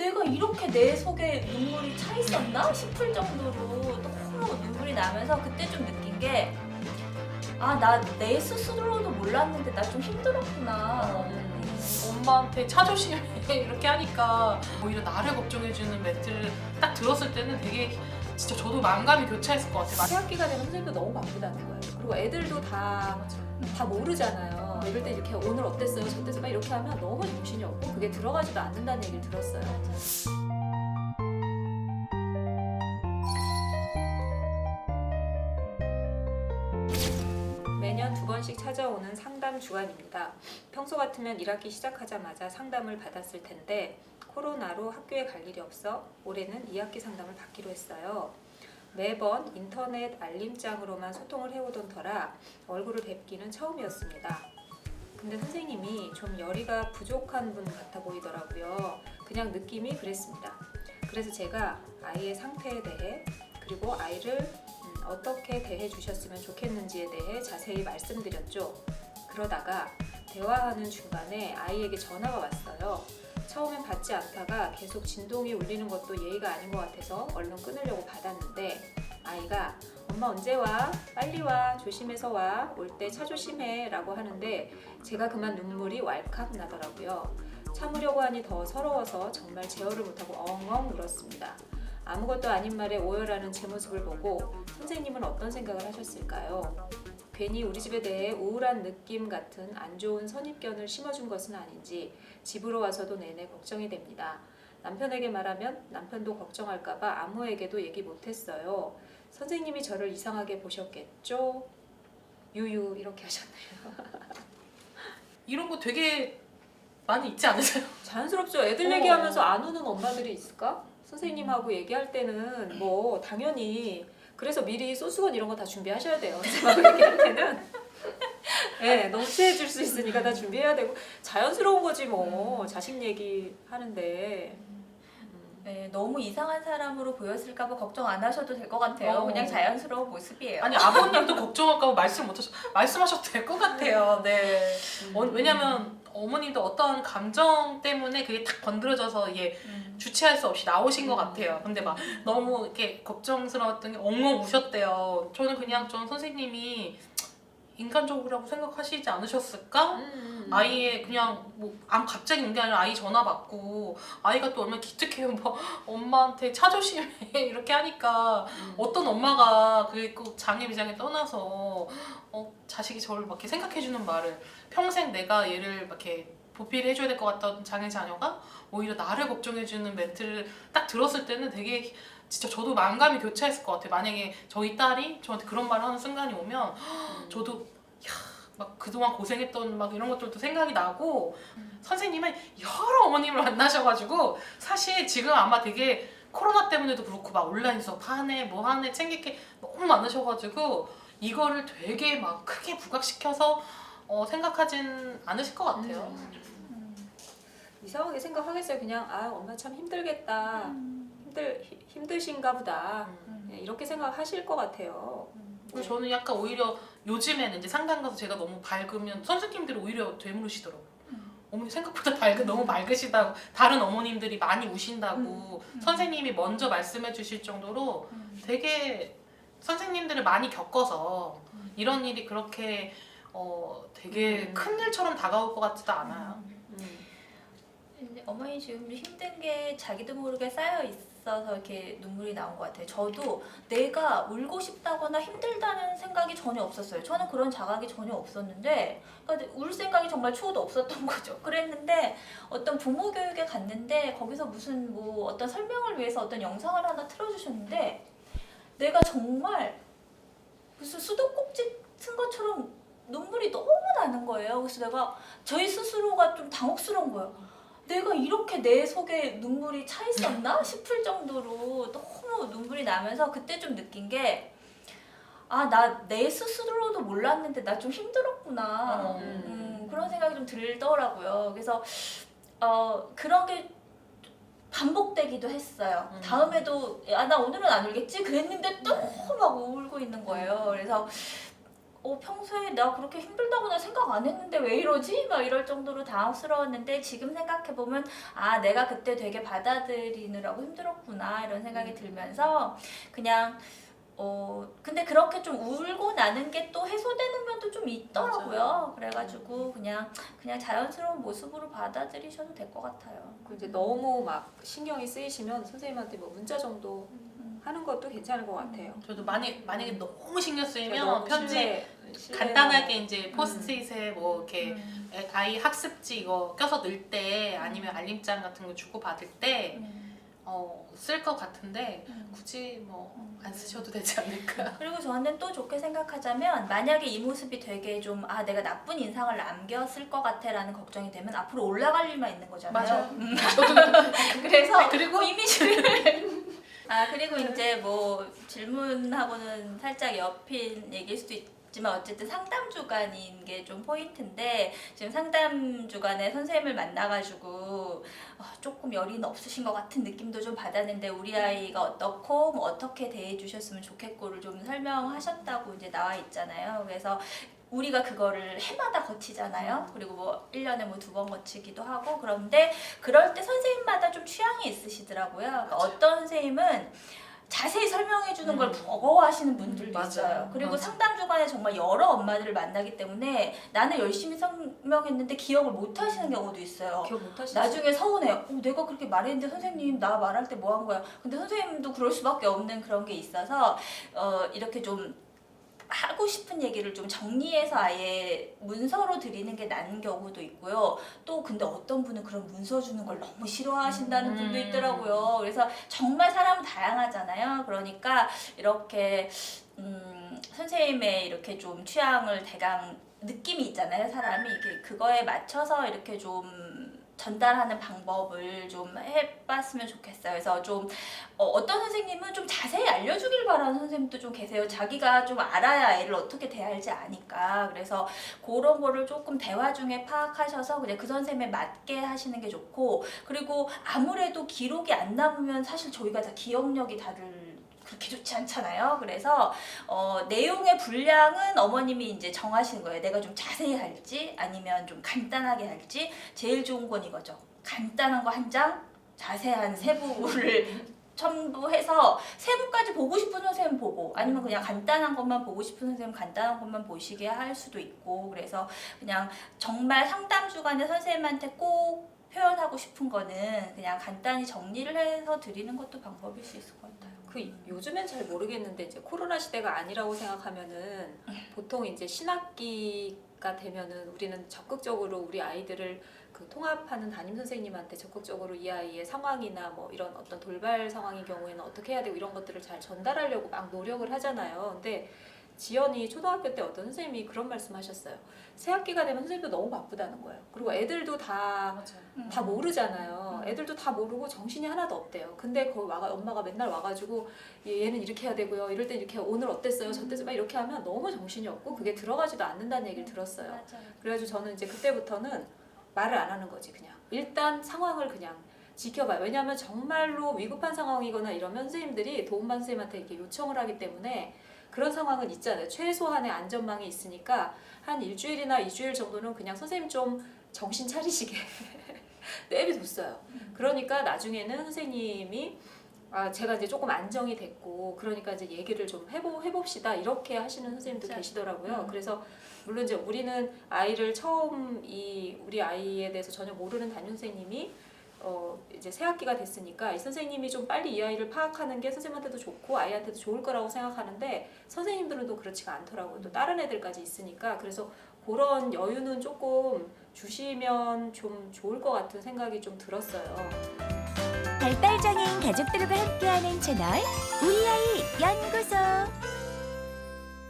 내가 이렇게 내 속에 눈물이 차 있었나 싶을 정도로 너무 눈물이 나면서 그때 좀 느낀 게 나 내 스스로도 몰랐는데 나 좀 힘들었구나. 엄마한테 차조심해 이렇게 하니까 오히려 나를 걱정해주는 멘트를 딱 들었을 때는 되게 진짜 저도 마음감이 교차했을 것 같아요. 새학기가 되면 선생님도 너무 바쁘다는 거예요. 그리고 애들도 다 모르잖아요. 이럴 때 이렇게 오늘 어땠어요? 저때서 막 이렇게 하면 너무 정신이 없고 그게 들어가지도 않는다는 얘기를 들었어요. 매년 2번씩 찾아오는 상담 주간입니다. 평소 같으면 1학기 시작하자마자 상담을 받았을 텐데 코로나로 학교에 갈 일이 없어 올해는 2학기 상담을 받기로 했어요. 매번 인터넷 알림장으로만 소통을 해오던 터라 얼굴을 뵙기는 처음이었습니다. 근데 선생님이 좀 열의가 부족한 분 같아 보이더라고요. 그냥 느낌이 그랬습니다. 그래서 제가 아이의 상태에 대해 그리고 아이를 어떻게 대해 주셨으면 좋겠는지에 대해 자세히 말씀드렸죠. 그러다가 대화하는 중간에 아이에게 전화가 왔어요. 처음엔 받지 않다가 계속 진동이 울리는 것도 예의가 아닌 것 같아서 얼른 끊으려고 받았는데 아이가 엄마 언제 와? 빨리 와. 조심해서 와. 올 때 차 조심해. 라고 하는데 제가 그만 눈물이 왈칵 나더라고요. 참으려고 하니 더 서러워서 정말 제어를 못하고 엉엉 울었습니다. 아무것도 아닌 말에 오열하는 제 모습을 보고 선생님은 어떤 생각을 하셨을까요? 괜히 우리 집에 대해 우울한 느낌 같은 안 좋은 선입견을 심어준 것은 아닌지 집으로 와서도 내내 걱정이 됩니다. 남편에게 말하면 남편도 걱정할까봐 아무에게도 얘기 못했어요. 선생님이 저를 이상하게 보셨겠죠? 유유 이렇게 하셨네요. 이런 거 되게 많이 있지 않으세요? 자연스럽죠. 애들 얘기하면서 안 우는 엄마들이 있을까? 선생님하고 얘기할 때는 뭐 당연히 그래서 미리 소스건 이런 거 다 준비하셔야 돼요. 제가 얘기할 때는 네, 너무 취해질 수 있으니까 다 준비해야 되고 자연스러운 거지 뭐 자식 얘기 하는데 네, 너무 이상한 사람으로 보였을까봐 걱정 안 하셔도 될 것 같아요. 그냥 자연스러운 모습이에요. 아니 아버님도 걱정할까 봐 말씀하셔도 될 것 같아요. 네. 왜냐면 어머님도 어떤 감정 때문에 그게 탁 건드려져서 이게 주체할 수 없이 나오신 것 같아요. 근데 막 너무 이렇게 걱정스러웠던 게 엉엉 우셨대요. 저는 그냥 전 선생님이 인간적이라고 생각하시지 않으셨을까? 아이의 그냥 뭐 갑자기 온 게 아니라 아이 전화 받고 아이가 또 얼마나 기특해요. 뭐 엄마한테 차 조심해 이렇게 하니까 어떤 엄마가 그게 꼭 장애 비장애 떠나서 자식이 저를 막 이렇게 생각해주는 말을 평생 내가 얘를 막 이렇게 보필해 줘야 될 것 같던 장애 자녀가 오히려 나를 걱정해주는 멘트를 딱 들었을 때는 되게 진짜 저도 마음감이 교차했을 것 같아요. 만약에 저희 딸이 저한테 그런 말을 하는 순간이 오면 저도 막 그동안 고생했던 막 이런 것들도 생각이 나고 선생님은 여러 어머님을 만나셔가지고 사실 지금 아마 되게 코로나 때문에도 그렇고 막 온라인 수업 하네 뭐 하네 챙길 게 너무 많으셔가지고 이거를 되게 막 크게 부각시켜서 생각하진 않으실 것 같아요. 이상하게 생각하겠어요. 그냥 엄마 참 힘들겠다. 힘드신가 보다. 네, 이렇게 생각하실 것 같아요. 그리고 저는 약간 오히려 요즘에는 이제 상담 가서 제가 너무 밝으면 선생님들이 오히려 되물으시더라고요. 어머니 생각보다 너무 밝으시다고 다른 어머님들이 많이 우신다고 선생님이 먼저 말씀해 주실 정도로 되게 선생님들을 많이 겪어서 이런 일이 그렇게 되게 큰 일처럼 다가올 것 같지도 않아요. 근데 어머니 지금 힘든 게 자기도 모르게 쌓여 있어서 이렇게 눈물이 나온 것 같아요. 저도 내가 울고 싶다거나 힘들다는 생각이 전혀 없었어요. 저는 그런 자각이 전혀 없었는데 그러니까 울 생각이 정말 추호도 없었던 거죠. 그랬는데 어떤 부모 교육에 갔는데 거기서 무슨 뭐 어떤 설명을 위해서 어떤 영상을 하나 틀어주셨는데 내가 정말 무슨 수도꼭지 튼 것처럼 눈물이 너무 나는 거예요. 그래서 내가 저희 스스로가 좀 당혹스러운 거예요. 내가 이렇게 내 속에 눈물이 차 있었나 싶을 정도로 너무 눈물이 나면서 그때 좀 느낀 게 나 내 스스로도 몰랐는데 나 좀 힘들었구나. 그런 생각이 좀 들더라고요. 그래서 그런 게 반복되기도 했어요. 다음에도 나 오늘은 안 울겠지 그랬는데 또 막 울고 있는 거예요. 그래서 평소에 내가 그렇게 힘들다고는 생각 안 했는데 왜 이러지? 막 이럴 정도로 당황스러웠는데 지금 생각해보면 아 내가 그때 되게 받아들이느라고 힘들었구나 이런 생각이 들면서 그냥 근데 그렇게 좀 울고 나는 게 또 해소되는 면도 좀 있더라고요. 맞아요. 그래가지고 그냥 자연스러운 모습으로 받아들이셔도 될 것 같아요. 그 이제 너무 막 신경이 쓰이시면 선생님한테 뭐 문자 정도 하는 것도 괜찮을 것 같아요. 저도 만약에 너무 신경 쓰이면 너무 편지 간단하게 이제 포스트잇에 뭐 이렇게 아이 학습지 이거 껴서 넣을 때 아니면 알림장 같은 거 주고 받을 때 쓸 것 같은데 굳이 뭐 안 쓰셔도 되지 않을까. 그리고 저는 또 좋게 생각하자면 만약에 이 모습이 되게 좀 내가 나쁜 인상을 남겼을 것 같아 라는 걱정이 되면 앞으로 올라갈 일만 있는 거잖아요. 맞아요. 저도 그래서 그리고 이미지를 그리고 이제 뭐 질문하고는 살짝 옆인 얘기일 수도 있지만 어쨌든 상담 주간인 게 좀 포인트인데 지금 상담 주간에 선생님을 만나가지고 조금 열의는 없으신 것 같은 느낌도 좀 받았는데 우리 아이가 어떻고 뭐 어떻게 대해주셨으면 좋겠고를 좀 설명하셨다고 이제 나와 있잖아요. 그래서 우리가 그거를 해마다 거치잖아요. 그리고 뭐 1년에 뭐 2번 거치기도 하고 그런데 그럴 때 선생님마다 좀 취향이 있으시더라고요. 그러니까 어떤 선생님은 자세히 설명해 주는 걸 버거워하시는 분들도 맞아요. 있어요. 그리고 맞아. 상담 주간에 정말 여러 엄마들을 만나기 때문에 나는 열심히 설명했는데 기억을 못 하시는 경우도 있어요. 기억 못 하시죠? 나중에 서운해요. 내가 그렇게 말했는데 선생님 나 말할 때 뭐 한 거야? 근데 선생님도 그럴 수밖에 없는 그런 게 있어서 이렇게 좀 하고 싶은 얘기를 좀 정리해서 아예 문서로 드리는 게 나은 경우도 있고요. 또 근데 어떤 분은 그런 문서 주는 걸 너무 싫어하신다는 분도 있더라고요. 그래서 정말 사람은 다양하잖아요. 그러니까 이렇게 선생님의 이렇게 좀 취향을 대강 느낌이 있잖아요. 사람이 이게 그거에 맞춰서 이렇게 좀 전달하는 방법을 좀 해봤으면 좋겠어요. 그래서 좀 어떤 선생님은 좀 자세히 알려주길 바라는 선생님도 좀 계세요. 자기가 좀 알아야 애를 어떻게 대할지 아니까. 그래서 그런 거를 조금 대화 중에 파악하셔서 그냥 그 선생님에 맞게 하시는 게 좋고 그리고 아무래도 기록이 안 남으면 사실 저희가 다 기억력이 다들 그렇게 좋지 않잖아요. 그래서 내용의 분량은 어머님이 이제 정하시는 거예요. 내가 좀 자세히 할지 아니면 좀 간단하게 할지. 제일 좋은 건 이거죠. 간단한 거 한 장, 자세한 세부를 첨부해서 세부까지 보고 싶은 선생님 보고 아니면 그냥 간단한 것만 보고 싶은 선생님 간단한 것만 보시게 할 수도 있고 그래서 그냥 정말 상담 주간에 선생님한테 꼭 표현하고 싶은 거는 그냥 간단히 정리를 해서 드리는 것도 방법일 수 있을 것 같아요. 요즘엔 잘 모르겠는데 이제 코로나 시대가 아니라고 생각하면은 보통 이제 신학기가 되면은 우리는 적극적으로 우리 아이들을 그 통합하는 담임 선생님한테 적극적으로 이 아이의 상황이나 뭐 이런 어떤 돌발 상황인 경우에는 어떻게 해야 되고 이런 것들을 잘 전달하려고 막 노력을 하잖아요. 근데 지연이 초등학교 때 어떤 선생님이 그런 말씀하셨어요. 새 학기가 되면 선생님도 너무 바쁘다는 거예요. 그리고 애들도 다 모르잖아요. 애들도 다 모르고 정신이 하나도 없대요. 근데 거기 엄마가 맨날 와가지고 얘는 이렇게 해야 되고요. 이럴 땐 이렇게 오늘 어땠어요? 저때서 막 이렇게 하면 너무 정신이 없고 그게 들어가지도 않는다는 얘기를 들었어요. 맞아요. 그래가지고 저는 이제 그때부터는 말을 안 하는 거지 그냥. 일단 상황을 그냥 지켜봐요. 왜냐하면 정말로 위급한 상황이거나 이러면 선생님들이 도움반 선생님한테 이렇게 요청을 하기 때문에 그런 상황은 있잖아요. 최소한의 안전망이 있으니까 한 일주일이나 2주일 정도는 그냥 선생님 좀 정신 차리시게 내비뒀어요. 그러니까 나중에는 선생님이 제가 이제 조금 안정이 됐고 그러니까 이제 얘기를 좀 해봅시다 이렇게 하시는 선생님도 진짜. 계시더라고요. 그래서 물론 이제 우리는 아이를 처음 우리 아이에 대해서 전혀 모르는 담임 선생님이 이제 새 학기가 됐으니까 이 선생님이 좀 빨리 이 아이를 파악하는 게 선생님한테도 좋고 아이한테도 좋을 거라고 생각하는데 선생님들은 또 그렇지가 않더라고요. 또 다른 애들까지 있으니까 그래서 그런 여유는 조금 주시면 좀 좋을 것 같은 생각이 좀 들었어요. 발달장애인 가족들과 함께하는 채널 우리 아이 연구소.